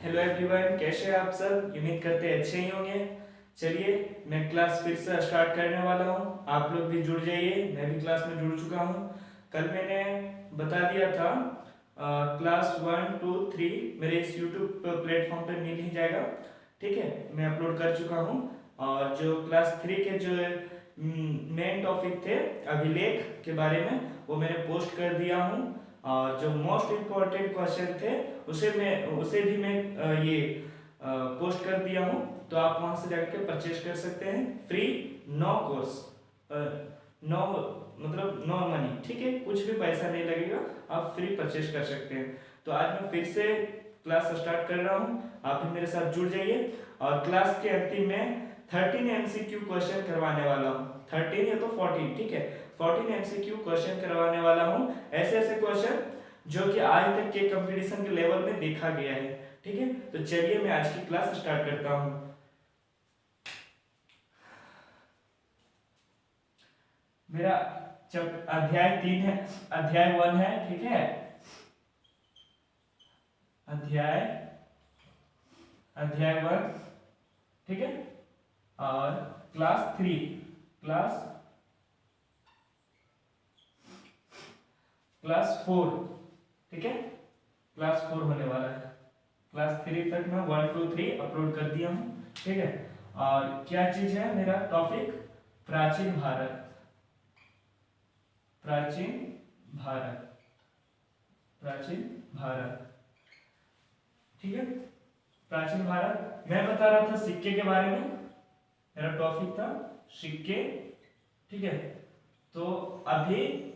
Hello everyone, कैसे हैं आप सब। उम्मीद करते हैं अच्छे ही होंगे। चलिए, मैं क्लास फिर से स्टार्ट करने वाला हूँ। आप लोग भी जुड़ जाइए, मैं भी क्लास में जुड़ चुका हूँ। कल मैंने बता दिया था क्लास 1 2 3 मेरे इस यूट्यूब प्लेटफॉर्म पर मिल ही जाएगा। ठीक है, मैं अपलोड कर चुका हूँ। और जो क्लास 3 के जो मेन टॉपिक थे अभिलेख के बारे में, वो मैंने पोस्ट कर दिया हूँ। और जो मोस्ट इम्पोर्टेंट क्वेश्चन थे उसे भी मैं ये पोस्ट कर दिया हूँ। तो आप वहां से जाकर परचेज कर सकते हैं फ्री। नो कोर्स, नो मतलब नो मनी। ठीक है, कुछ भी पैसा नहीं लगेगा, आप फ्री परचेज कर सकते हैं। तो आज मैं फिर से क्लास स्टार्ट कर रहा हूँ, आप भी मेरे साथ जुड़ जाइए। और क्लास के अंतिम में 13 MCQ क्वेश्चन करवाने वाला हूँ। 13 या तो 14, ठीक है, 14 MCQ क्वेश्चन करवाने वाला हूँ। ऐसे ऐसे क्वेश्चन जो कि आज तक के कंपटीशन के लेवल में देखा गया है। ठीक है, तो चलिए मैं आज की क्लास स्टार्ट करता हूँ। मेरा जब अध्याय 3 है, अध्याय 1 है, ठीक है, अध्याय अध्याय 1, ठीक है। और क्लास 3, क्लास क्लास 4, ठीक है, क्लास 4 होने वाला है। क्लास 3 तक मैं 1 2 3 अपलोड कर दिया हूँ। ठीक है, और क्या चीज है मेरा टॉपिक? प्राचीन भारत, प्राचीन भारत, प्राचीन भारत। ठीक है, प्राचीन भारत। मैं बता रहा था सिक्के के बारे में, मेरा टॉपिक था सिक्के। ठीक है, तो अभी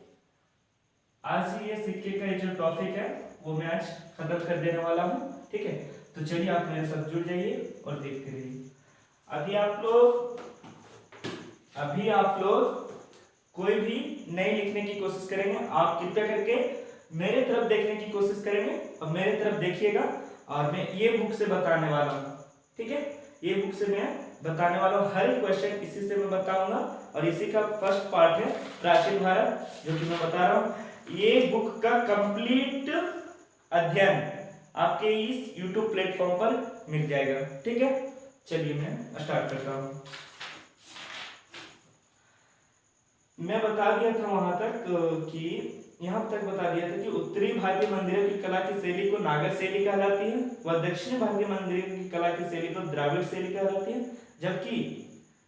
आज ये सिक्के का जो टॉपिक है वो मैं आज खत्म कर देने वाला हूँ। ठीक है, तो चलिए आप मेरे साथ जुड़ जाइए और देखते रहिए। अभी आप लोग कोई भी नहीं लिखने की कोशिश करेंगे। आप कृपया करके मेरे तरफ देखने की कोशिश करेंगे और मेरे तरफ देखिएगा। और मैं ये बुक से बताने वाला हूँ। ठीक है, ये बुक से मैं बताने वाला हूँ। हर एक क्वेश्चन इसी से मैं बताऊंगा। और इसी का फर्स्ट पार्ट है प्राचीन भारत, जो कि मैं बता रहा हूँ। ये बुक का कंप्लीट अध्ययन आपके इस YouTube प्लेटफॉर्म पर मिल जाएगा। ठीक है, चलिए मैं स्टार्ट करता हूँ। मैं बता दिया था वहां तक कि यहाँ तक बता दिया था कि उत्तरी भारतीय मंदिरों की कला की शैली को नागर शैली कहलाती है, व दक्षिणी भारतीय मंदिरों की कला की शैली को द्राविड़ शैली कहलाती है। जबकि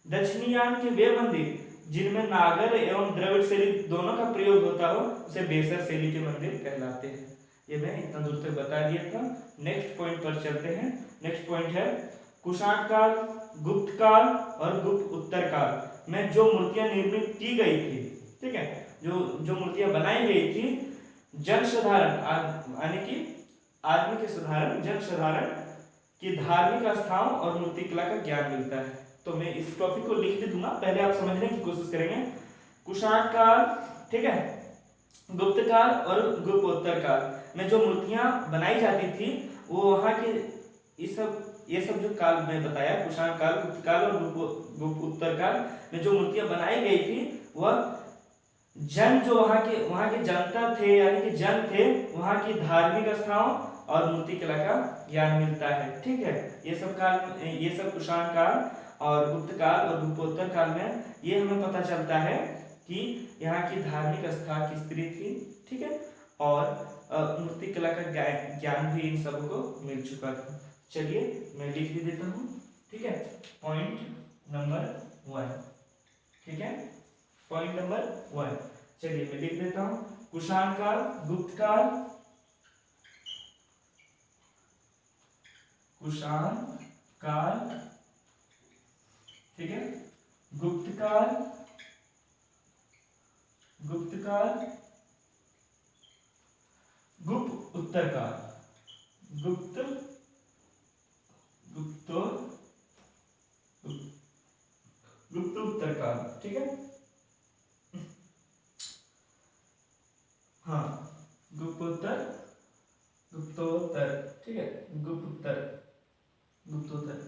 दक्षिणीयान के वे मंदिर जिनमें नागर एवं द्रविड़ शैली दोनों का प्रयोग होता हो उसे बेसर शैली के मंदिर कहलाते हैं। ये मैं इतना दूर तक बता दिया था। नेक्स्ट पॉइंट पर चलते हैं। नेक्स्ट पॉइंट है कुषाण काल, गुप्त काल और गुप्त उत्तर काल में जो मूर्तियां निर्मित की गई थी, ठीक है, जो जो मूर्तियां बनाई गई थी, जन साधारण यानी कि आदमी के साधारण, जन साधारण की धार्मिक आस्थाओं और मूर्तिकला का ज्ञान मिलता है। तो मैं इस टॉपिक को लिख भी दूंगा, पहले आप समझने की कोशिश करेंगे। कुषाण काल, ठीक है, गुप्त काल और गुप्तोत्तर काल में जो मूर्तियां बनाई जाती थी वो वहां के ये सब जो काल में बताया, कुषाण काल, गुप्त काल और गुप्त उत्तर काल में जो मूर्तियां बनाई गई थी वह जन जो वहां के जनता थे यानी कि जन थे, वहां की धार्मिक आस्थाओं और मूर्ति कला का ज्ञान मिलता है। ठीक है, ये सब कुषाण काल और गुप्त काल और गुप्तोत्तर काल में ये हमें पता चलता है कि यहाँ की धार्मिक आस्था किस तरह थी। ठीक है, और मूर्ति कला का ज्ञान भी इन सबको मिल चुका था। चलिए मैं लिख भी देता हूँ। ठीक है, पॉइंट नंबर 1, ठीक है, पॉइंट नंबर 1। चलिए मैं लिख देता हूँ। कुषाण काल, गुप्त काल, कुषाण काल, ठीक है, गुप्त काल, गुप्त काल, गुप्त उत्तर काल, गुप्त गुप्तो गुप्त उत्तर काल। ठीक है, हाँ, गुप्तोत्तर, गुप्तोत्तर, ठीक है, गुप्तोत्तर, गुप्तोत्तर।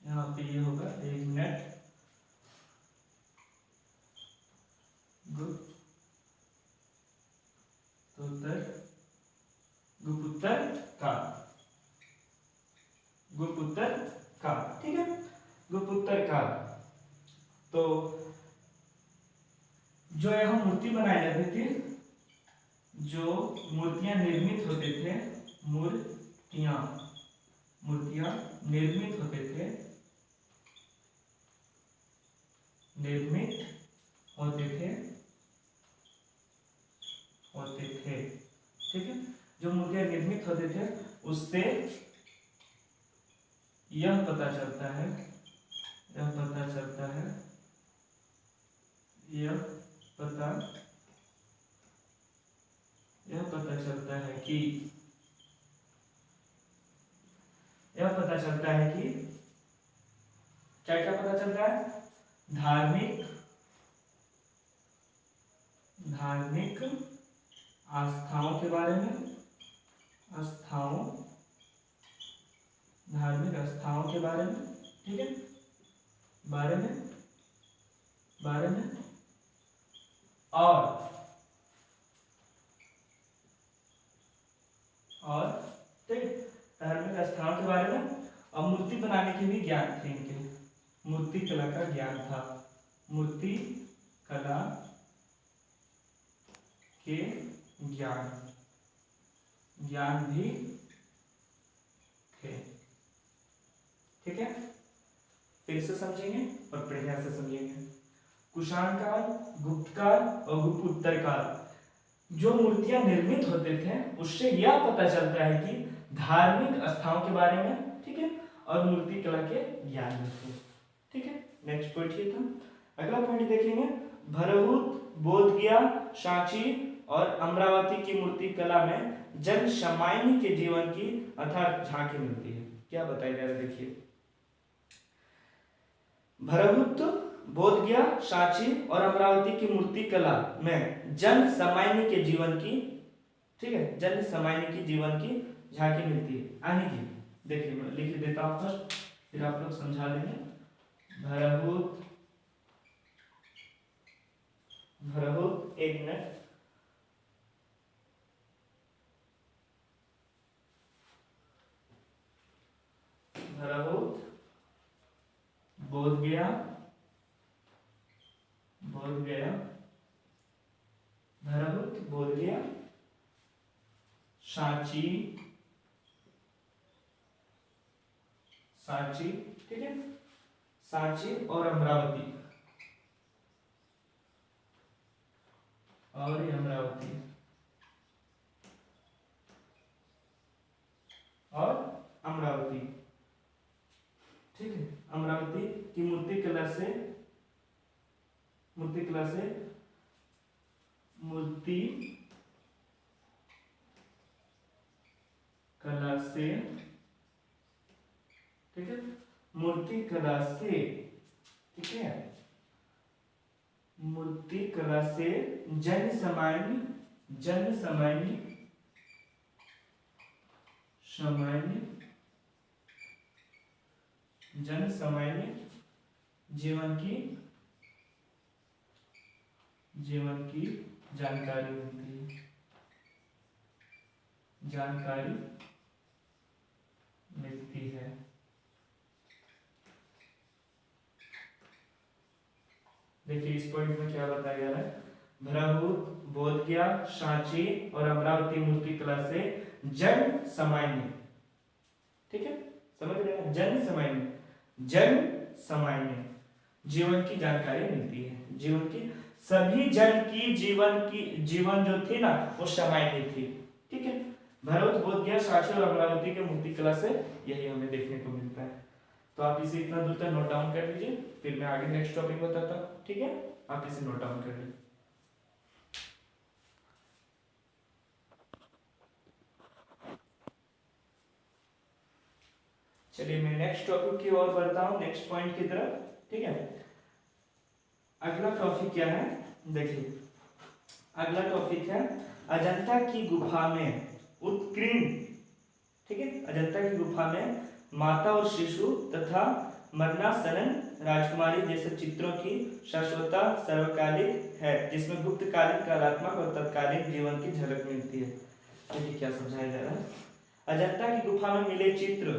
यहाँ पे ये होगा, एक मिनट, गुप्तोत्तर, गुप्तोत्तर काल। गुप्त उत्तर काल, ठीक है, गुप्त उत्तर काल। तो जो यहाँ मूर्ति बनाई जाती थी, जो मूर्तियां निर्मित होते थे, मूर्तियां निर्मित होते थे, ठीक है, जो मूर्तियां निर्मित होते थे उससे यह पता चलता है कि क्या क्या पता चलता है, धार्मिक आस्थाओं के बारे में, धार्मिक आस्थाओं के बारे में, ठीक है, बारे में और ठीक है, धार्मिक आस्थाओं के बारे में, और मूर्ति बनाने के भी ज्ञान थे इनके, मूर्ति कला का ज्ञान था, मूर्ति कला के ज्ञान भी थे, ठीक है। फिर से समझेंगे और बढ़िया से समझेंगे। कुषाण काल, गुप्त काल और गुप्त उत्तर काल। जो मूर्तियां निर्मित होते थे उससे यह पता चलता है कि धार्मिक आस्थाओं के बारे में, ठीक है, और मूर्ति कला के ज्ञान में थे, ठीक है। नेक्स्ट पॉइंट ये था। अगला पॉइंट देखेंगे, भरहुत, बोधगया, सांची और अमरावती की मूर्ति कला में जन सामान्य के जीवन की अर्थात झांकी मिलती है। क्या बताया जा रहा है, देखिए, भरहुत, बोधगया, सांची और अमरावती की मूर्ति कला में जन सामान्य के जीवन की, ठीक है, जन सामान्य की जीवन की झांकी मिलती है। आने की देखिए, मैं लिख देता हूं फर्स्ट, फिर आप लोग समझा देंगे। भरहुत, एक मिनट, भरहुत, बोधगया, भरहुत, बोधगया, सांची, ठीक है, सांची और अमरावती, ठीक है, अमरावती की मूर्ति कला से ठीक है, मूर्ति कला से, ठीक है, मूर्ति कला से जन सामान्य जीवन की जानकारी मिलती है। देखिए इस पॉइंट में क्या बताया गया है, भरहुत, बोधगया, सांची और अमरावती मूर्ति कला से जन सामान्य, ठीक है, समझ रहे हैं, जन सामान्य जीवन की जानकारी मिलती है। जीवन की सभी जन की जीवन जो थी ना वो सामान्य थी, ठीक है। भरहुत, बोधगया, सांची और अमरावती के मूर्ति कला से यही हमें देखने को मिलता है। तो आप इसे इतना दूर तक नोट डाउन कर लीजिए, फिर मैं आगे नेक्स्ट टॉपिक बताता हूँ, ठीक है, आप इसे नोट डाउन कर लीजिए। चलिए मैं नेक्स्ट टॉपिक की ओर बढ़ता हूँ, नेक्स्ट पॉइंट की तरफ, ठीक है। अगला टॉपिक क्या है, देखिए, अगला टॉपिक है अजंता की गुफा में उत्कीर्ण, ठीक है, अजंता की गुफा में माता और शिशु तथा मरणासन्न राजकुमारी जैसे चित्रों की शाश्वतता सर्वकालिक है, जिसमें गुप्तकालीन, कालात्मक और तत्कालीन जीवन की झलक मिलती है। देखिए क्या समझाया जा रहा है, अजंता की गुफा में मिले चित्र,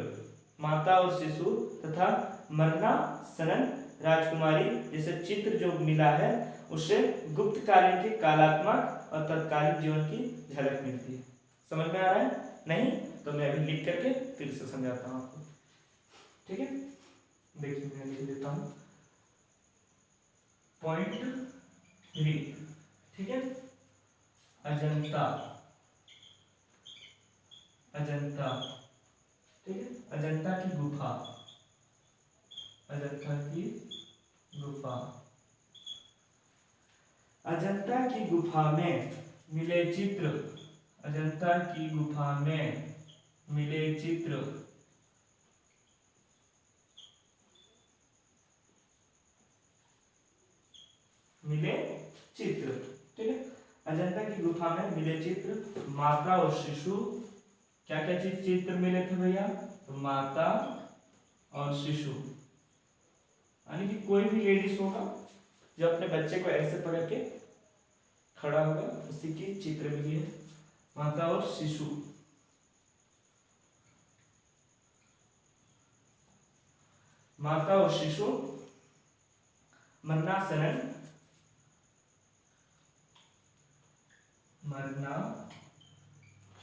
माता और शिशु तथा मरना सनन राजकुमारी जैसे चित्र जो मिला है उससे गुप्त कालीन के कालात्मक और तत्कालीन जीवन की झलक मिलती है। समझ में आ रहा है? नहीं तो मैं अभी लिख करके फिर से समझाता हूँ आपको। ठीक है, देखिए मैं लिख देता हूँ पॉइंट 3। ठीक है, अजंता, अजंता, ठीक है, अजंता की गुफा, अजंता की गुफा, अजंता की गुफा में मिले चित्र, अजंता की गुफा में मिले चित्र मिले चित्र, ठीक है, अजंता की गुफा में मिले चित्र माता और शिशु, क्या क्या चीज चित्र मिले थे भैया? तो माता और शिशु, यानी कि कोई भी लेडीज होगा जो अपने बच्चे को ऐसे पकड़ के खड़ा होगा उसी की चित्र मिली है, माता और शिशु। माता और शिशु मरना सनन, मरना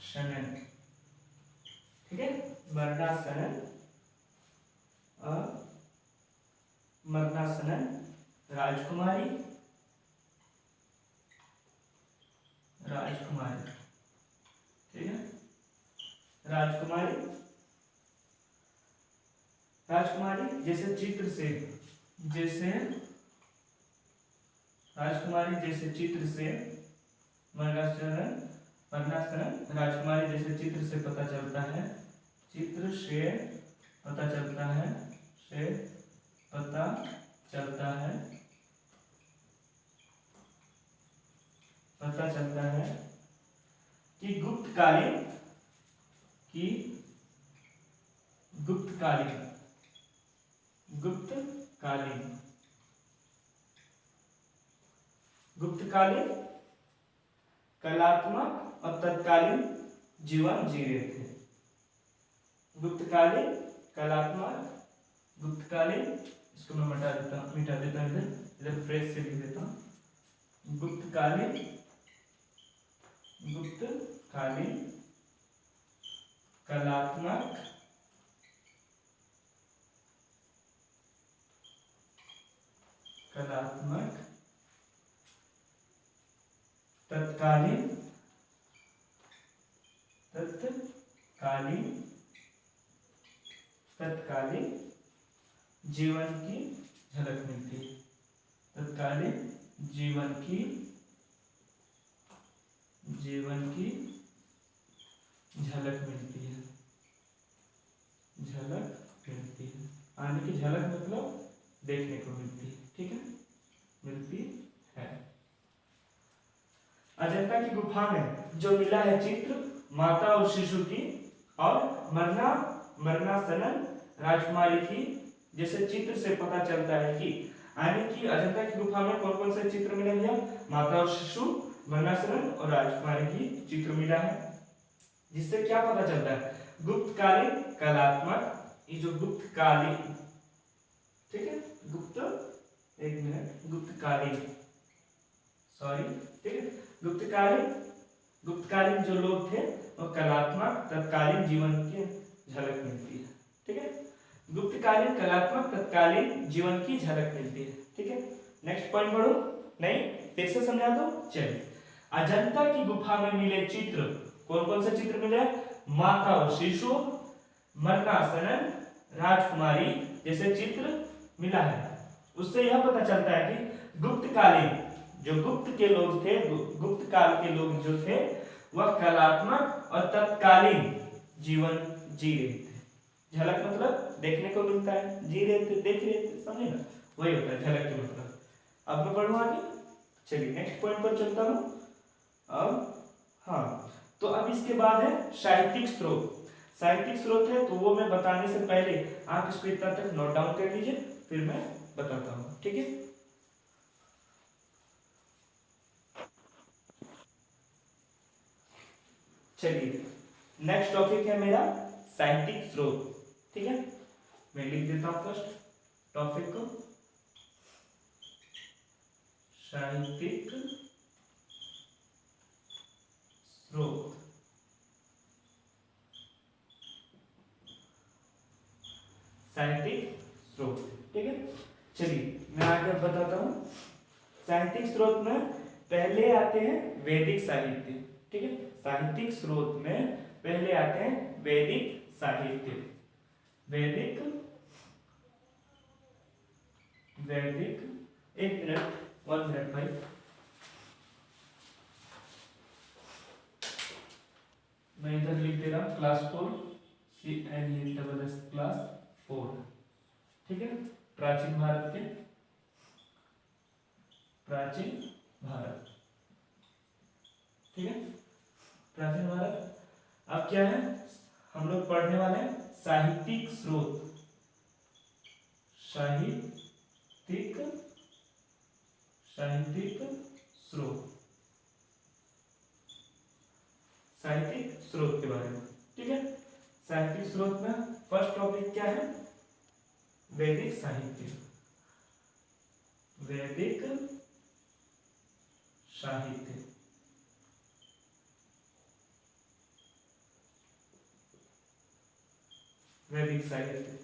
शनन, ठीक है, मरना सनन, मरना सनन राजकुमारी, राजकुमारी, ठीक है, राजकुमारी, राजकुमारी जैसे चित्र से, जैसे राजकुमारी जैसे चित्र से मरणासनन, मरणासनन राजकुमारी जैसे चित्र से पता चलता है, चित्र से पता चलता है, से पता चलता है, पता चलता है कि गुप्तकालीन, की गुप्तकालीन, गुप्तकालीन, गुप्तकालीन कलात्मक और तत्कालीन जीवन जी रहे थे। गुप्तकालीन कलात्मक, गुप्तकालीन, इसको मैं मिटा देता हूँ इधर, इधर फ्रेश से लिख देता हूँ। गुप्तकालीन, गुप्तकालीन कलात्मक, कलात्मक तत्कालीन, तत्कालीन, तत्कालीन जीवन की झलक मिलती है, तत्कालीन जीवन की, जीवन की झलक मिलती है, झलक मिलती है, आने की झलक मतलब देखने को मिलती है, ठीक है, मिलती है। अजंता की गुफा में जो मिला है चित्र माता और शिशु की और मरना सनन राजकुमारी की, जैसे चित्र से पता चलता है कि, यानी कि अजंता की गुफा में कौन कौन से चित्र मिले भैया? माता और शिशु, मरना सनन और राजकुमारी की चित्र मिला है, जिससे क्या पता चलता है? गुप्तकालीन कलात्मक, ये जो गुप्तकालीन, ठीक है, गुप्त, एक मिनट, गुप्तकालीन, सॉरी, ठीक है, गुप्तकालीन, गुप्तकालीन जो लोग थे वो कलात्मक तत्कालीन जीवन की झलक मिलती है, ठीक है, गुप्तकालीन कलात्मक तत्कालीन जीवन की झलक मिलती है, ठीक है। नेक्स्ट पॉइंट पढ़ो, नहीं फिर से समझा दो, चलिए। अजंता की गुफा में मिले चित्र, कौन कौन से चित्र मिले? माता और शिशु, मरना सनन राजकुमारी जैसे चित्र मिला है। उससे यह पता चलता है कि गुप्तकालीन जो गुप्त के लोग थे, गुप्त काल के लोग जो थे वह कलात्मक और तत्कालीन जीवन जी रहे थे। झलक मतलब देखने को मिलता है, जी रहे थे, देख रहे थे, समझे ना, वही होता है झलक के मतलब। अब मैं पढ़ूं आगे, चलिए नेक्स्ट पॉइंट पर चलता हूं। अब हाँ, तो अब इसके बाद है साहित्यिक स्रोत। साहित्यिक स्रोत है तो वो मैं बताने से पहले आप इसको इतना तक नोट डाउन कर लीजिए, फिर मैं बताता हूँ, ठीक है। चलिए नेक्स्ट टॉपिक है मेरा साहित्यिक स्रोत, ठीक है, मैं लिख देता हूं फर्स्ट टॉपिक को, साहित्यिक स्रोत। साहित्यिक स्रोत, ठीक है। चलिए मैं आगे बताता हूं। साहित्यिक स्रोत में पहले आते हैं वैदिक साहित्य, ठीक है। साहित्यिक स्रोत में पहले आते हैं वैदिक साहित्य। वैदिक वैदिक एक मिनट, 1 मिनट भाई। मैं इधर लिख दे रहा हूं क्लास 4, CLASS क्लास 4, ठीक है। प्राचीन भारत के, प्राचीन भारत, ठीक है, प्राचीन भारत। अब क्या है, हम लोग पढ़ने वाले हैं साहित्यिक स्रोत। साहित्यिक साहित्यिक स्रोत, साहित्यिक स्रोत के बारे में, ठीक है। साहित्यिक स्रोत में फर्स्ट टॉपिक क्या है, वैदिक साहित्य। वैदिक साहित्य, वैदिक साहित्य।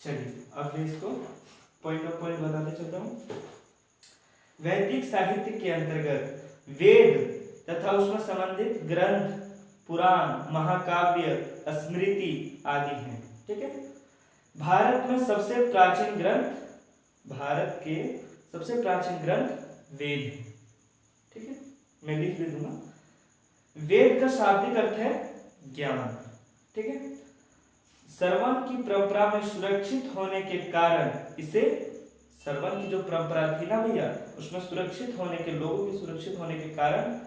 चलिए अब इसको पॉइंट ऑफ पॉइंट बताते चलता हूं। वैदिक साहित्य के अंतर्गत वेद तथा उसमें संबंधित ग्रंथ, पुराण, महाकाव्य, स्मृति आदि हैं, ठीक है। भारत में सबसे प्राचीन ग्रंथ, भारत के सबसे प्राचीन ग्रंथ वेद है, ठीक है। मैं लिख दूंगा, वेद का शाब्दिक अर्थ है ज्ञान, ठीक है। श्रवण की परंपरा में सुरक्षित होने के कारण इसे, श्रवण की जो परंपरा थी ना भैया, उसमें सुरक्षित होने के, लोगों के सुरक्षित होने के कारण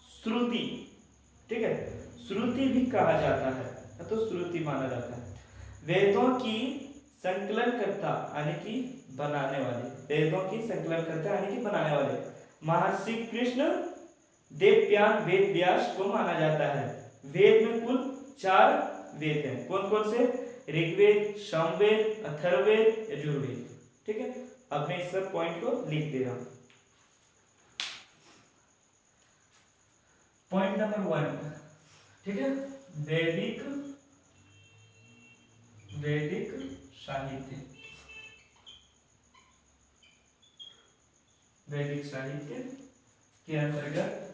श्रुति, ठीक है, श्रुति भी कहा जाता है, तो श्रुति माना जाता है। वेदों की संकलनकर्ता यानी कि बनाने वाले, वेदों की संकलनकर्ता यानी कि बनाने वाले महर्षि कृष्ण देवप्यान वेद व्यास को माना जाता है। वेद में कुल 4 वेद हैं, कौन कौन से, ऋग्वेद, सामवेद, अथर्ववेद, यजुर्वेद, ठीक है। अब मैं इस सब पॉइंट को लिख दे रहा हूं। पॉइंट नंबर 1, ठीक है, वैदिक वैदिक साहित्य। वैदिक साहित्य के अंतर्गत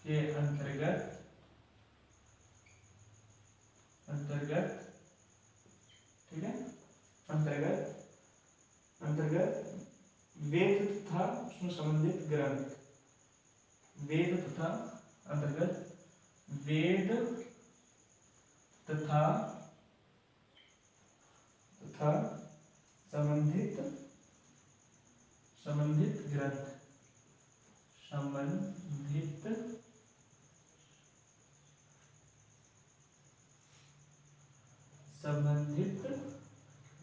ठीक है, अंतर्गत वेद तथा उसमें संबंधित ग्रंथ, वेद तथा अंतर्गत वेद तथा संबंधित ग्रंथ, संबंधित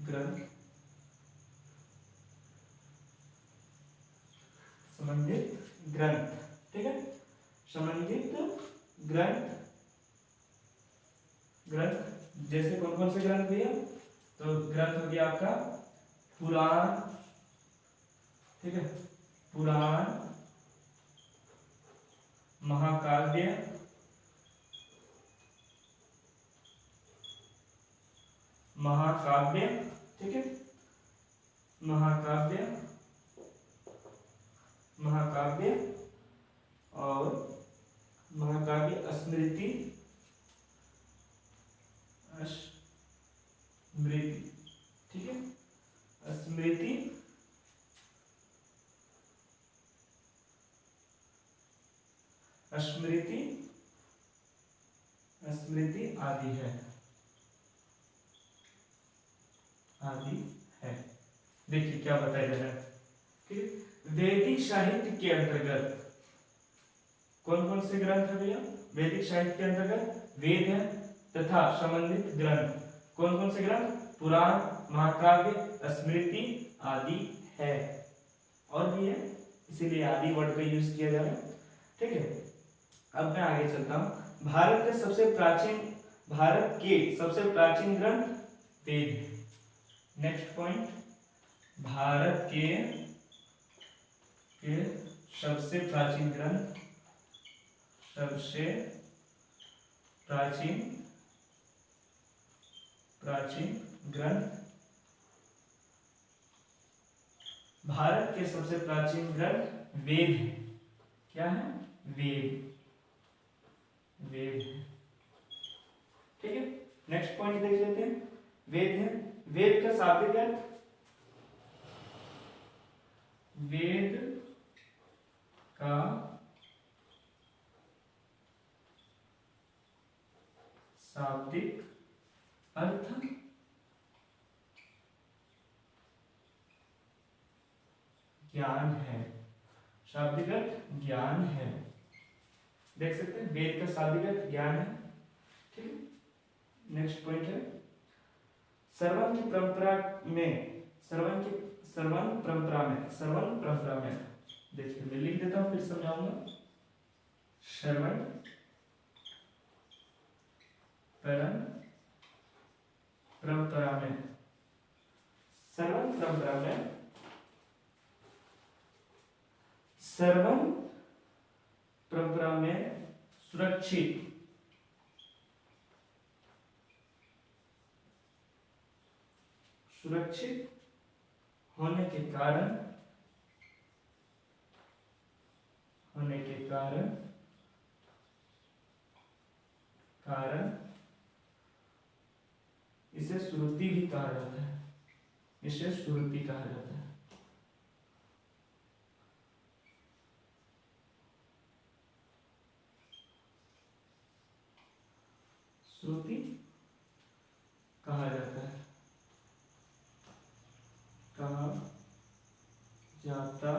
ग्रंथ, संबंधित ग्रंथ, ठीक है। संबंधित ग्रंथ, जैसे कौन कौन से ग्रंथ भैया, तो ग्रंथ हो गया आपका पुराण, ठीक है, पुराण, महाकाव्य, ठीक है, महाकाव्य और महाकाव्य स्मृति, ठीक है, स्मृति, आदि है। देखिए क्या बताया जा रहा है, ठीक। वैदिक साहित्य के अंतर्गत कौन कौन से ग्रंथ है भैया, वैदिक साहित्य के अंतर्गत वेद है तथा संबंधित ग्रंथ, कौन कौन से ग्रंथ, पुराण, महाकाव्य, स्मृति आदि है, और भी है, इसीलिए आदि वर्ड का यूज किया जा रहा है, ठीक है। अब मैं आगे चलता हूं। भारत भारत के सबसे प्राचीन ग्रंथ वेद। नेक्स्ट पॉइंट, भारत के सबसे प्राचीन ग्रंथ, सबसे प्राचीन ग्रंथ, भारत के सबसे प्राचीन ग्रंथ वेद है। क्या है? वेद, वेद। ठीक है, नेक्स्ट पॉइंट देख लेते हैं। वेद है, वेद का शाब्दिक अर्थ, वेद का शाब्दिक अर्थ ज्ञान है। शाब्दिक अर्थ ज्ञान है। देख सकते हैं, वेद का शाब्दिक अर्थ ज्ञान है। ठीक है, नेक्स्ट पॉइंट है, श्रवण की परंपरा में, श्रवण परंपरा में देखिए, मैं लिख देता हूं फिर समझाऊंगा। श्रवण परंपरा में, श्रवण परंपरा में, श्रवण परंपरा में सुरक्षित होने के कारण इसे श्रुति भी कहा जाता है। इसे श्रुति कहा जाता है। श्रुति कहा जाता है, कहा जाता,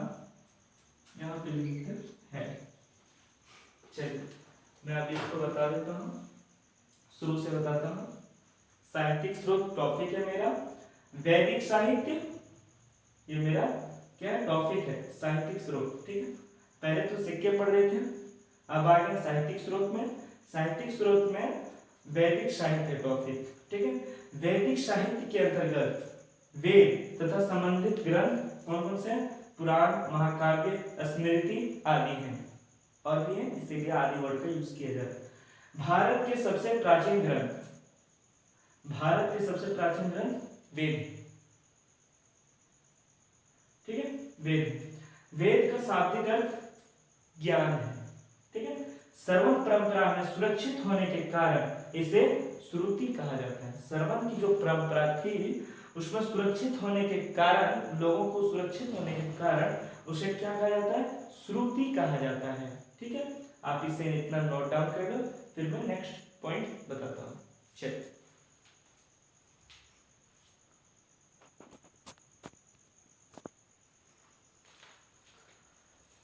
यहाँ पे लिखते हैं। चलिए, मैं अभी इसको बता देता हूँ, शुरू से बताता हूँ। साहित्यिक स्रोत टॉपिक है मेरा, वैदिक साहित्य, ये मेरा क्या है? टॉपिक है, साहित्यिक स्रोत। ठीक है, पहले तो सिक्के पढ़ रहे थे, अब आ गए साहित्यिक स्रोत में। साहित्यिक स्रोत में वैदिक साहित्य टॉपिक। ठीक है, वैदिक साहित्य के अंतर्गत वेद तथा संबंधित ग्रंथ कौन कौन से? पुराण, महाकाव्य, स्मृति आदि हैं, और भी है, इसीलिए आदि वर्ड का यूज किया जाता है। भारत के सबसे प्राचीन ग्रंथ, भारत के सबसे प्राचीन ग्रंथ वेद। ठीक है, वेद, वेद का शाब्दिक अर्थ ज्ञान है। ठीक है, श्रवण परंपरा में सुरक्षित होने के कारण इसे श्रुति कहा जाता है। श्रवण की जो परंपरा थी उसमें सुरक्षित होने के कारण, लोगों को सुरक्षित होने के कारण उसे क्या कहा जाता है? श्रुति कहा जाता है। ठीक है, आप इसे इतना नोट डाउन कर लो, फिर मैं नेक्स्ट पॉइंट बताता हूँ।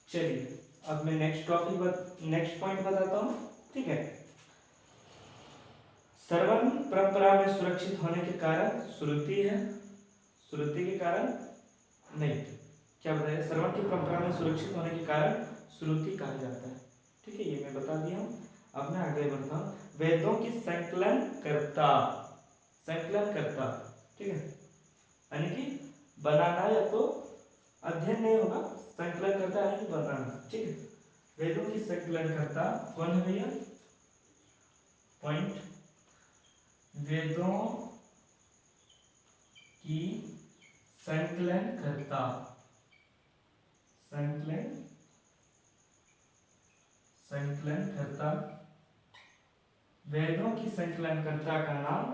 चलिए, अब मैं नेक्स्ट पॉइंट बताता हूँ। ठीक है, श्रवण परंपरा में सुरक्षित होने के कारण श्रुति है, श्रुति के कारण नहीं, क्या बताया? श्रवण की परंपरा में सुरक्षित होने के कारण श्रुति कहा जाता है। ठीक है, ये मैं बता दिया हूँ। अब मैं आगे बढ़ता हूँ। वेदों की संकलनकर्ता, ठीक है, यानी कि बनाना, या तो अध्ययन नहीं होगा, संकलन करता है कि बनाना। ठीक है, वेदों की संकलनकर्ता कौन है भैया? पॉइंट, वेदों की संकलनकर्ता, वेदों की संकलनकर्ता का नाम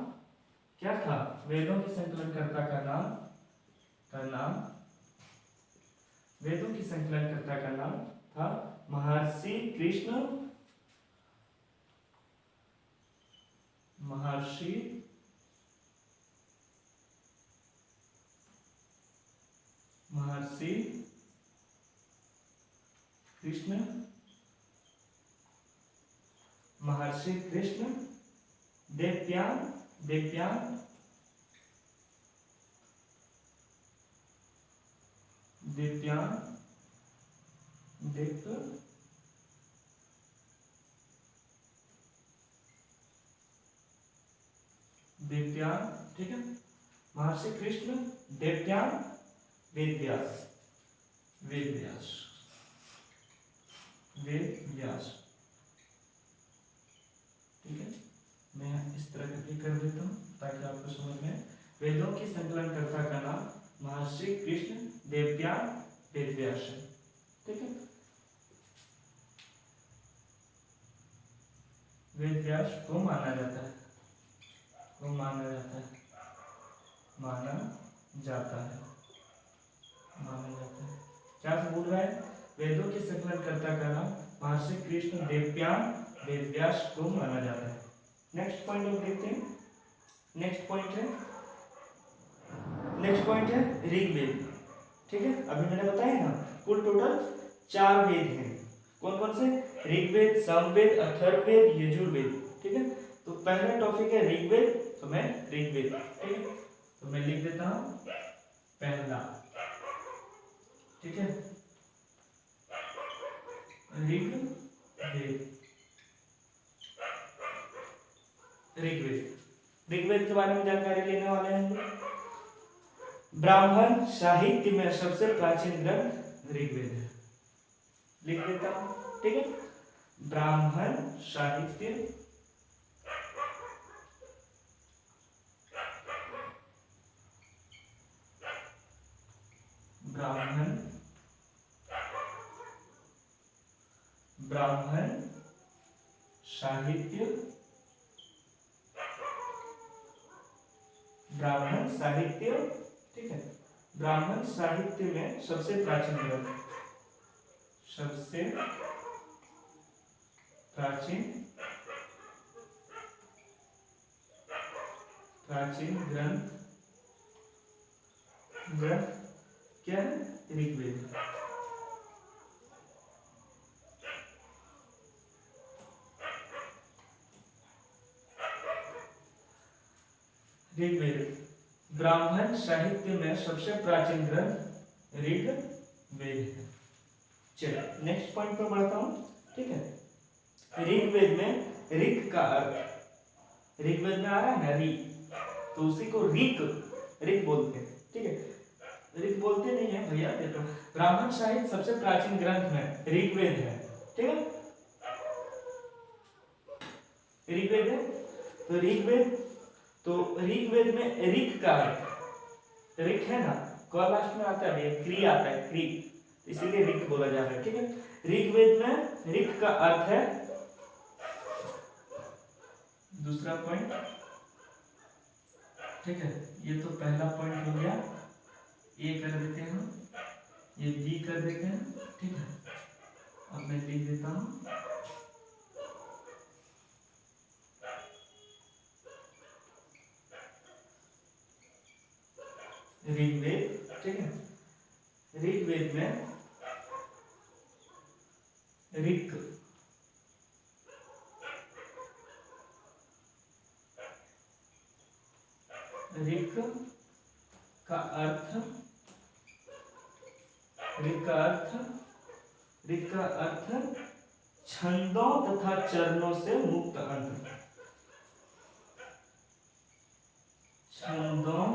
क्या था? वेदों की संकलनकर्ता का नाम वेदों की संकलनकर्ता का नाम था महर्षि कृष्ण, महर्षि कृष्ण देवयान देवयान, ठीक है, महर्षि कृष्ण देवयान वेदव्यास, वेदव्यास, वेदव्यास, ठीक है। मैं इस तरह करके कर देता हूँ ताकि आपको समझ में। वेदों की संकलनकर्ता का नाम महर्षि कृष्ण देवयान वेदव्यास है, ठीक है। वेदव्यास को माना जाता है, को माना जाता है, माना जाता है, माना जाता है। क्या बोल रहा है? वेदों के संकलनकर्ता का नाम महर्षि कृष्ण देवयान वेदव्यास को माना जाता है। नेक्स्ट पॉइंट हम देखते हैं। नेक्स्ट पॉइंट है ऋग्वेद, ठीक है। अभी मैंने बताया ना कुल टोटल 4 वेद हैं। कौन कौन से? ऋग्वेद, सामवेद, अथर्ववेद, यजुर्वेद, ठीक है। तो पहला टॉपिक है ऋग्वेद, तो मैं ऋग्वेद, ठीक है, तो मैं लिख देता हूं पहला, ठीक है, ऋग्वेद। ऋग्वेद के बारे में जानकारी लेने वाले हैं। ब्राह्मण साहित्य में सबसे प्राचीन ग्रंथ ऋग्वेद है, लिख देता हूं, ठीक है। ब्राह्मण साहित्य, ब्राह्मण साहित्य, ब्राह्मण साहित्य, ठीक है। ब्राह्मण साहित्य में सबसे प्राचीन ग्रंथ, सबसे प्राचीन ग्रंथ क्या है? ऋग्वेद। ऋग्वेद ब्राह्मण साहित्य में सबसे प्राचीन ग्रंथ ऋग्वेद है। चलिए नेक्स्ट पॉइंट पर बढ़ता हूं, ठीक है। ऋग्वेद में ऋक का अर्थ, ऋग्वेद में आ रहा है ना ऋ, तो उसी को ऋक बोलते हैं, ठीक है। ऋक बोलते नहीं है भैया, देखो ब्राह्मण साहित्य सबसे प्राचीन ग्रंथ में ऋग्वेद है, ठीक है, ऋग्वेद है। तो ऋग्वेद में ऋक का अर्थ, ऋक है ना, क लास्ट में आता है, क्री आता है, क्री, इसीलिए ऋक बोला जा रहा है, ठीक है। ऋग्वेद में ऋक का अर्थ है, दूसरा पॉइंट, ठीक है। ये तो पहला पॉइंट हो गया, ए कर देते हैं, ये बी कर देते हैं, ठीक है। अब मैं लिख देता हूं ऋग्वेद, ठीक है। ऋग्वेद में ऋक का अर्थ, ऋक का अर्थ छंदों तथा चरणों से मुक्त अंत, छंदों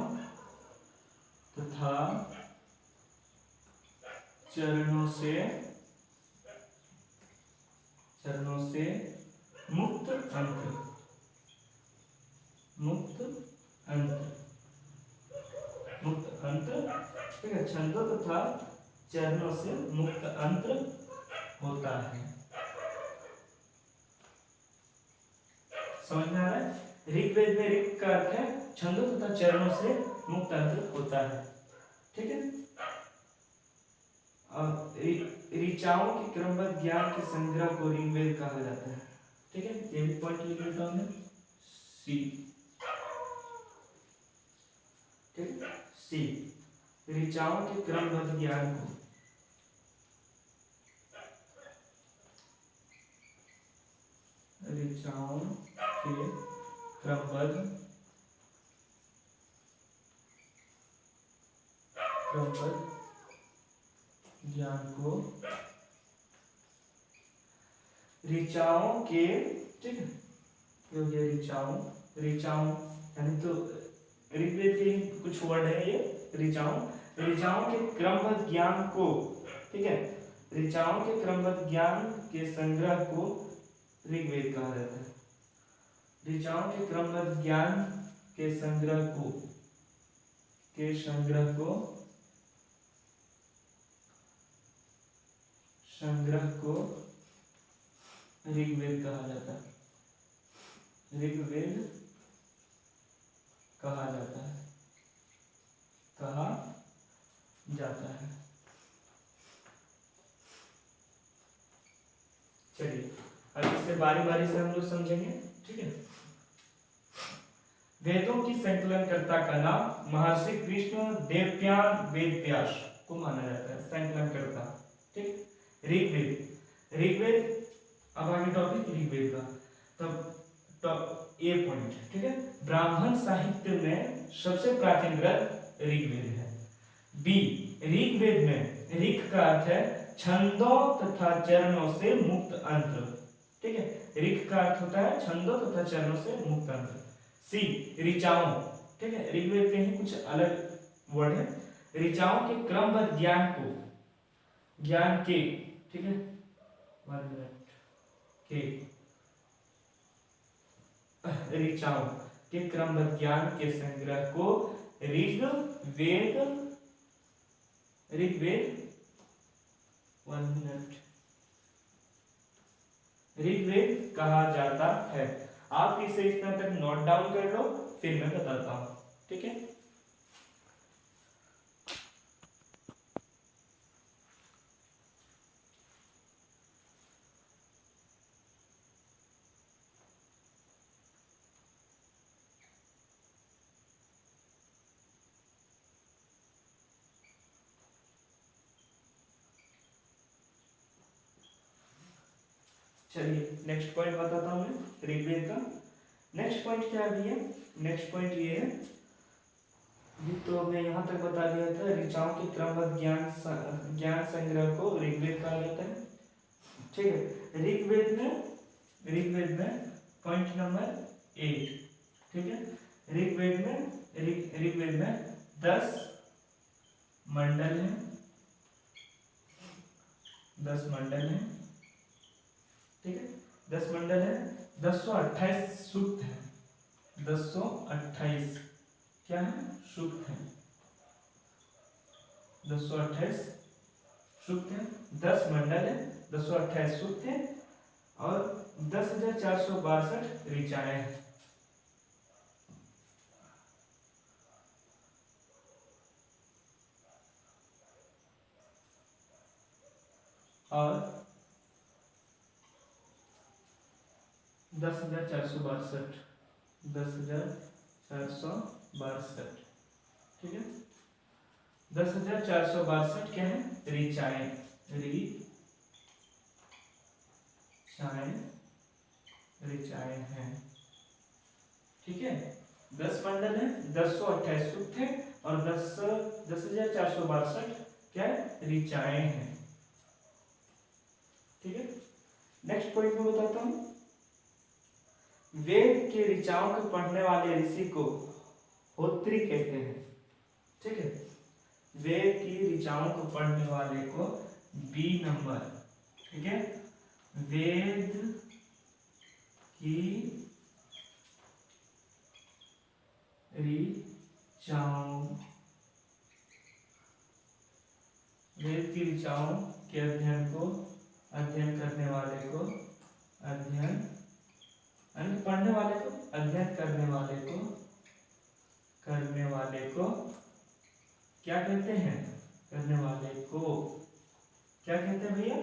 तथा चरणों से मुक्त अंत, ठीक है। छंदों तथा चरणों से मुक्त अंत होता है, समझ में आ रहा है? ऋग्वेद में ऋक का अर्थ है छंदों तथा चरणों से मुक्त अंत होता है, ठीक है। ऋचाओं के क्रमबद्ध ज्ञान के संग्रह को ऋग्वेद कहा जाता है, ठीक है। ये भी पॉइंट लिख लेता हूं मैं, सी, ठीक, सी, ऋचाओं के क्रमबद्ध ज्ञान को ऋचाओं के क्रमबद्ध ज्ञान को ऋचाओं के, ठीक है, ऋचाओं यानी तो ऋग्वेद के कुछ वर्ड है ये ऋचाओं। ऋचाओं के क्रमबद्ध ज्ञान को, ठीक है, ऋचाओं के क्रमबद्ध ज्ञान के संग्रह को ऋग्वेद कहा जाता है। ऋचाओं के क्रमबद्ध ज्ञान के संग्रह को ऋग्वेद कहा जाता है। ऋग्वेद कहा जाता है। चलिए अब इससे बारी बारी से हम लोग समझेंगे, ठीक है। वेदों की संकलनकर्ता का नाम महर्षि कृष्ण देवप्यान वेदव्यास को माना जाता है, संकलनकर्ता, ठीक। ऋग्वेद अब आगे टॉपिक ऋग्वेद का, तब ए पॉइंट, ठीक है। ब्राह्मण साहित्य में सबसे प्राचीन ग्रंथ ऋग्वेद है। बी, ऋग्वेद में ऋग का अर्थ है छंदों तथा चरणों से मुक्त अंत्र, ठीक है। ऋग का अर्थ होता है छंदों तथा चरणों से मुक्त अंत्र। सी, ऋचाओं, ठीक है, ऋग्वेद के ही कुछ अलग वर्ड है। ऋचाओं के क्रमबद्ध ज्ञान के, ठीक है, 1 मिनट के, ऋचाओं के क्रमबद्ध ज्ञान के संग्रह को ऋग्वेद 1 मिनट ऋग्वेद कहा जाता है। आप इसे इतना तक नोट डाउन कर लो, फिर मैं बताता हूं, ठीक है। चलिए नेक्स्ट पॉइंट बताता हूं मैं ऋग्वेद का। नेक्स्ट पॉइंट क्या है? नेक्स्ट पॉइंट ये है, तो मैं यहाँ तक बता दिया था, ऋचाओं के क्रमबद्ध ज्ञान संग्रह को ऋग्वेद कहा जाता है, ठीक है। ऋग्वेद में पॉइंट नंबर 8, ठीक है। ऋग्वेद में 10 मंडल हैं, 10 मंडल हैं, ठीक है। 10 मंडल है, 1028 सूक्त है, 1028 क्या है? सूक्त है, 1028 सूक्त है, 10 मंडल है, 1028 सूक्त है और 10,462 ऋचाएं हैं। और 10,462, 10,462, ठीक है। 10,462 क्या है? ऋचाएं हैं, ठीक है। 10 मंडल है, 1028 सूक्त है और 10,462 क्या है? ऋचाएं हैं, ठीक है। नेक्स्ट पॉइंट में बताता हूं, वेद के ऋचाओं को पढ़ने वाले ऋषि को होत्री कहते हैं, ठीक है। वेद की ऋचाओं को पढ़ने वाले को बी नंबर, ठीक है। वेद की ऋचाओं के अध्ययन करने वाले को पढ़ने वाले को, अध्ययन करने वाले को क्या कहते हैं? करने वाले को क्या कहते हैं भैया?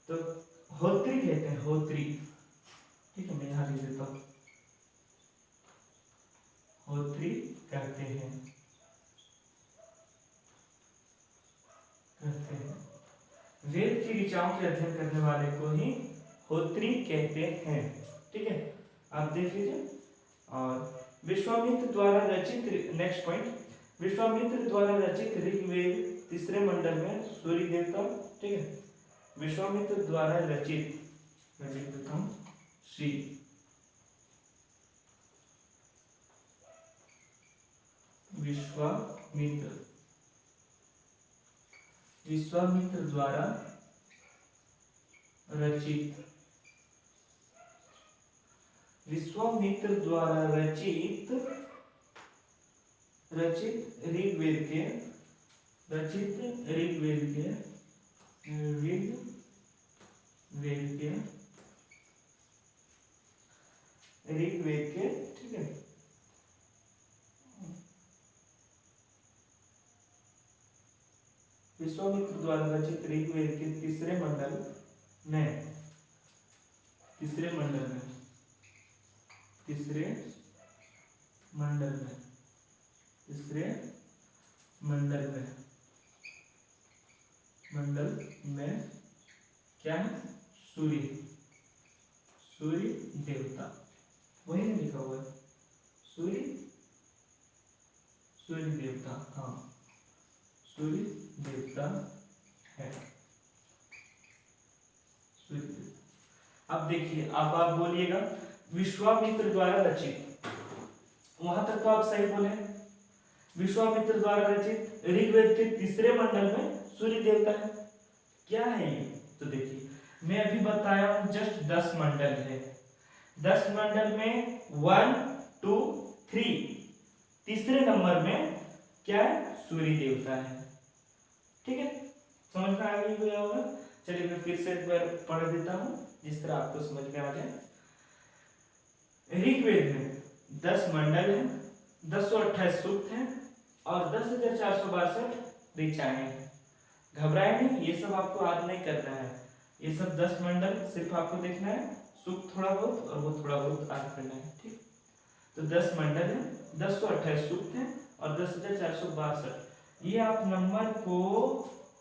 तो होत्री कहते हैं, होत्री, ठीक है। मैं यहां लिख देता हूं, होत्री कहते हैं। वेद की ऋचाओं के अध्ययन करने वाले को ही होत्री कहते हैं, ठीक है। आप देख लीजिए। और विश्वामित्र द्वारा रचित, नेक्स्ट पॉइंट, विश्वामित्र द्वारा रचित ऋग्वेद तीसरे मंडल में सूर्य देवता, ठीक है। विश्वामित्र द्वारा रचित, मैं लिख देता हूं, श्री विश्वामित्र विश्वामित्र द्वारा रचित विश्वामित्र द्वारा रचित ऋग्वेद के ठीक है, विश्वामित्र द्वारा रचित ऋग्वेद के तीसरे मंडल में क्या है? सूर्य देवता, वही ना लिखा हुआ है, सूर्य देवता, हाँ सूर्य देवता है, सूर्य देवता। अब देखिए, अब आप बोलिएगा विश्वामित्र द्वारा रचित, वहां तक तो आप सही बोले, विश्वामित्र द्वारा रचित ऋग्वेद के तीसरे मंडल में सूर्य देवता है, क्या है ये? तो देखिए, मैं अभी बताया हूं जस्ट 10 मंडल है, 10 मंडल में 1 2 3, तीसरे नंबर में क्या है? सूर्य देवता है, ठीक है, समझ में आ गया होगा। चलिए मैं फिर से एक बार पढ़ देता हूं जिस तरह आपको समझ में आ जाए। ऋग्वेद में 10 मंडल है, 1028 सूक्त हैं और 10,462 ऋचाएं हैं। घबराए नहीं, ये सब आपको आज नहीं करना है, ये सब 10 मंडल सिर्फ आपको देखना है, सूक्त थोड़ा बहुत और वो थोड़ा बहुत याद करना है, ठीक। तो 10 मंडल है, 1028 सूक्त हैं और 10,462, ये आप नंबर को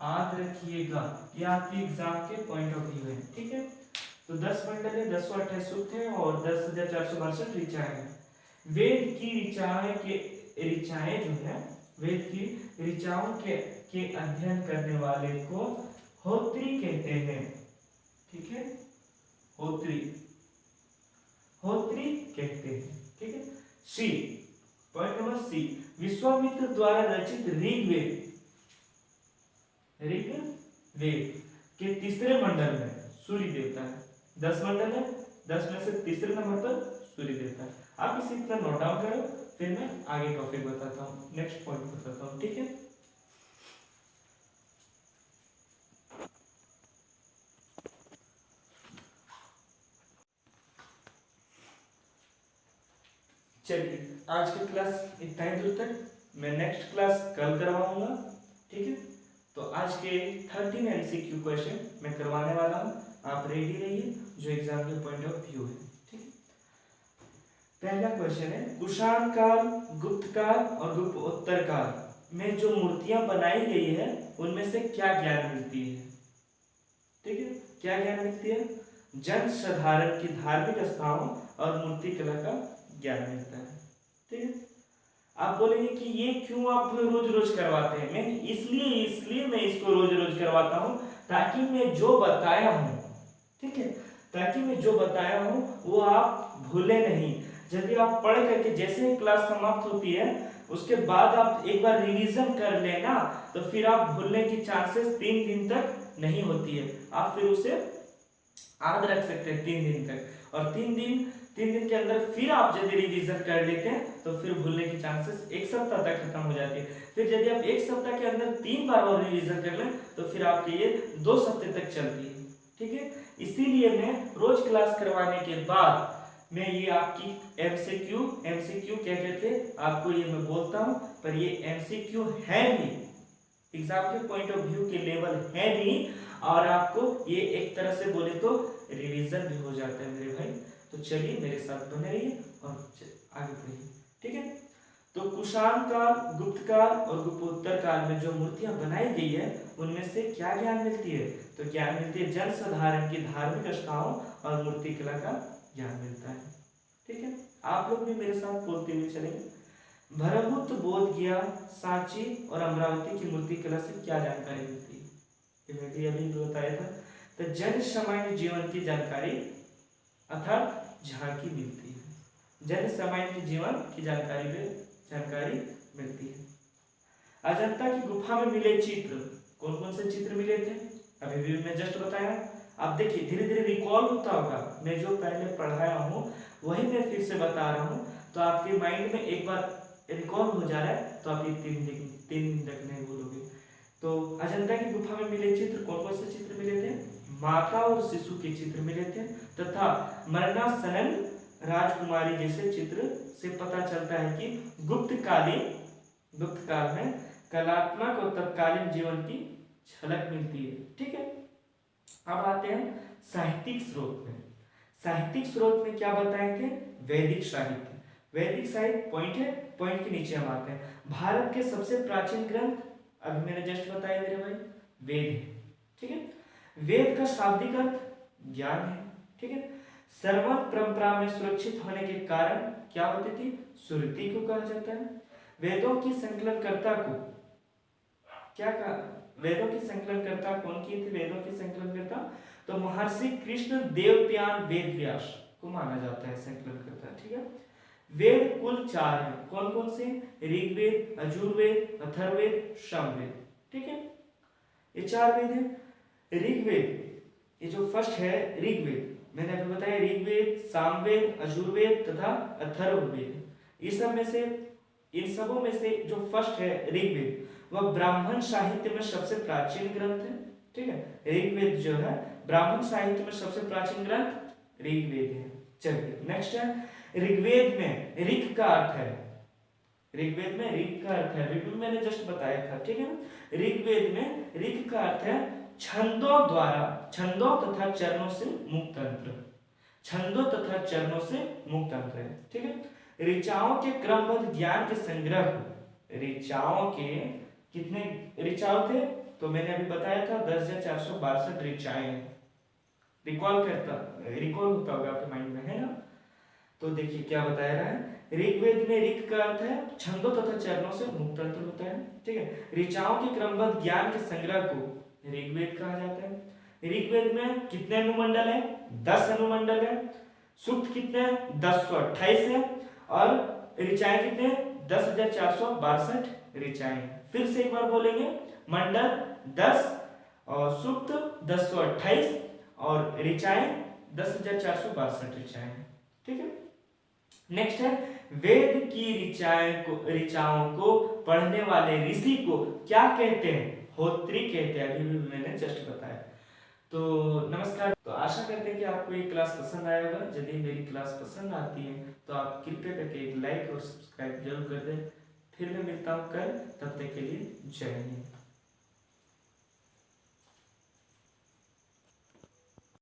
याद रखिएगा, ये आपके एग्जाम के पॉइंट ऑफ व्यू है, ठीक है। तो 10 मंडल है, 1028 सूक्त हैं और 10,462 ऋचाएं हैं। वेद की ऋचाएं जो है, वेद की ऋचाओं के अध्ययन करने वाले को होत्री कहते हैं, ठीक है, होत्री कहते हैं, ठीक है। सी, पॉइंट नंबर सी, विश्वामित्र द्वारा रचित ऋग्वेद के तीसरे मंडल में सूर्य देवता है। 10 मंडल है, 10 में से तीसरे नंबर पर सूर्य देवता है। आप इसे इतना नोट डाउन करो, फिर मैं आगे टॉपिक बताता हूँ, नेक्स्ट पॉइंट बताता हूँ, ठीक है। चलिए, आज की क्लास इतना ही दूर तक, मैं नेक्स्ट क्लास कल करवाऊंगा, ठीक है। तो आज के 13 MCQ क्वेश्चन मैं करवाने वाला हूँ, आप रेडी रहिए, जो एग्जाम के पॉइंट ऑफ व्यू है, ठीक है। पहला क्वेश्चन है, कुषाण काल, गुप्त काल और गुप्तोत्तर काल में जो मूर्तियां बनाई गई है उनमें से क्या ज्ञान मिलती है, ठीक है, क्या ज्ञान मिलती है? जन साधारण की धार्मिक स्थानों और मूर्ति कला का ज्ञान मिलता है, ठीक है। आप बोलेंगे कि ये क्यों आप रोज रोज करवाते हैं? मैं इसलिए मैं इसको रोज रोज करवाता हूँ ताकि मैं जो बताया हूँ, ठीक है, ताकि मैं जो बताया हूँ वो आप भूले नहीं। यदि आप पढ़ करके जैसे ही क्लास समाप्त होती है उसके बाद आप एक बार रिवीजन कर लेना, तो फिर आप भूलने की चांसेस 3 दिन तक नहीं होती है, आप फिर उसे याद रख सकते हैं 3 दिन तक। और 3 दिन के अंदर फिर आप यदि रिवीजन कर लेते हैं तो फिर भूलने की चांसेस 1 सप्ताह तक खत्म हो जाती है। फिर यदि आप 1 सप्ताह के अंदर 3 बार और रिवीजन कर लें तो फिर आपके ये 2 सप्ताह तक चलती है, ठीक है। इसीलिए मैं रोज क्लास करवाने के बाद मैं ये आपकी MCQ क्या कहते हैं आपको ये मैं बोलता हूँ, पर ये MCQ है नहीं, एग्जाम के पॉइंट ऑफ व्यू के लेवल है नहीं, और आपको ये एक तरह से बोले तो रिवीजन भी हो जाता है मेरे भाई। तो चलिए मेरे साथ बने रहिए और आगे बढ़िए, ठीक है। तो कुषाण काल, गुप्त काल और गुप्तोत्तर काल में जो मूर्तियां बनाई गई है उनमें से क्या ज्ञान मिलती है? तो ज्ञान मिलती है जन साधारण की धार्मिक आस्थाओं और मूर्ति कला का ज्ञान मिलता है, ठीक है। आप लोग भी मेरे साथ बोलते हुए चलेंगे। भरभूत, बोध गया, सांची और अमरावती की मूर्ति कला से क्या जानकारी मिलती है? ये मैं भी अभी बताया था। तो जन सामान्य जीवन की जानकारी अर्थात झांकी मिलती है, जन सामान्य जीवन की जानकारी मिलती है। अजंता की गुफा में मिले चित्र, कौन कौन से चित्र मिले थे, अभी भी मैं जस्ट बताया। आप देखिए धीरे धीरे रिकॉल होता होगा, मैं जो पहले पढ़ाया हूँ वही मैं फिर से बता रहा हूँ, तो आपके माइंड में एक बार रिकॉल हो जा रहा है, तो आप ये 3 दिन तक नहीं भूलोगे। तो अजंता की गुफा में मिले चित्र, कौन कौन से चित्र मिले थे, माता और शिशु के चित्र मिले थे, तथा मरणासन्न राजकुमारी जैसे चित्र से पता चलता है कि गुप्त काल में कलात्मक और तत्कालीन जीवन की झलक मिलती है। ठीक है, अब आते हैं साहित्यिक स्रोत में। साहित्यिक स्रोत में क्या बताए थे, वैदिक साहित्य। वैदिक साहित्य पॉइंट है, पॉइंट के नीचे हम आते हैं। भारत के सबसे प्राचीन ग्रंथ, अभी मैंने जस्ट बताया मेरे भाई, वेद है। ठीक है, वेद का शाब्दिक अर्थ ज्ञान है। ठीक है, श्रवण परंपरा में सुरक्षित होने के कारण क्या होती थी, श्रुति को कहा जाता है। वेदों की संकलनकर्ता को क्या कहा, वेदों की संकलनकर्ता कौन किए थे, वेदों की संकलनकर्ता तो महर्षि कृष्ण देवप्यान वेद व्यास को माना जाता है संकलनकर्ता। ठीक है, वेद कुल 4 हैं, कौन कौन से, ऋग्वेद, यजुर्वेद, अथर्ववेद, सामवेद। ठीक है, ये 4 वेद हैं। ऋग्वेद, ये जो फर्स्ट है ऋग्वेद, मैंने अभी बताया ऋग्वेद, सामवेद, यजुर्वेद तथा अथर्ववेद। इस सब में से, इन सबों में से जो फर्स्ट है ऋग्वेद, वह ब्राह्मण साहित्य में सबसे प्राचीन ग्रंथ है। ठीक है, ऋग्वेद जो है ब्राह्मण साहित्य में सबसे प्राचीन ग्रंथ ऋग्वेद है। चलिए नेक्स्ट है ऋग्वेद में ऋक का अर्थ है, ऋग्वेद में ऋक का अर्थ है, ऋग्वेद मैंने जस्ट बताया था। ठीक है ना, ऋग्वेद में ऋक का अर्थ है छंदों द्वारा, छंदों तथा चरणों से मुक्त तंत्र, छंदों तथा चरणों से मुक्त तंत्र है। ठीक है, ऋचाओं के क्रमबद्ध ज्ञान के संग्रह को, ऋचाओं के कितने ऋचाओं थे, तो मैंने अभी बताया था 10,462 ऋचाएं। रिकॉल होता होगा आपके माइंड में, है ना। तो देखिए क्या बताया रहा है, ऋग्वेद में ऋक का अर्थ है छंदों तथा चरणों से मुक्त तंत्र होता है। ठीक है, ऋचाओं के क्रमबद्ध ज्ञान के संग्रह को ऋग्वेद कहा जाता है। ऋग्वेद में कितने अनुमंडल है, 10 अनुमंडल है। सूक्त कितने, 1028 है। और ऋचाएं कितने, 10,462 ऋचाएं। फिर से एक बार बोलेंगे, मंडल 10 और सूक्त 1028 और ऋचाएं 10,462 ऋचाएं। ठीक है, नेक्स्ट है वेद की ऋचाओं को पढ़ने वाले ऋषि को क्या कहते हैं, होत्री कहते हैं। अभी भी मैंने जस्ट बताया। तो नमस्कार, तो आशा करते हैं कि आपको ये क्लास पसंद आया होगा। यदि मेरी क्लास पसंद आती है तो आप कृपया करके एक लाइक और सब्सक्राइब जरूर कर दें। फिर मैं मिलता हूँ कल, तब तक के लिए जय हिंद।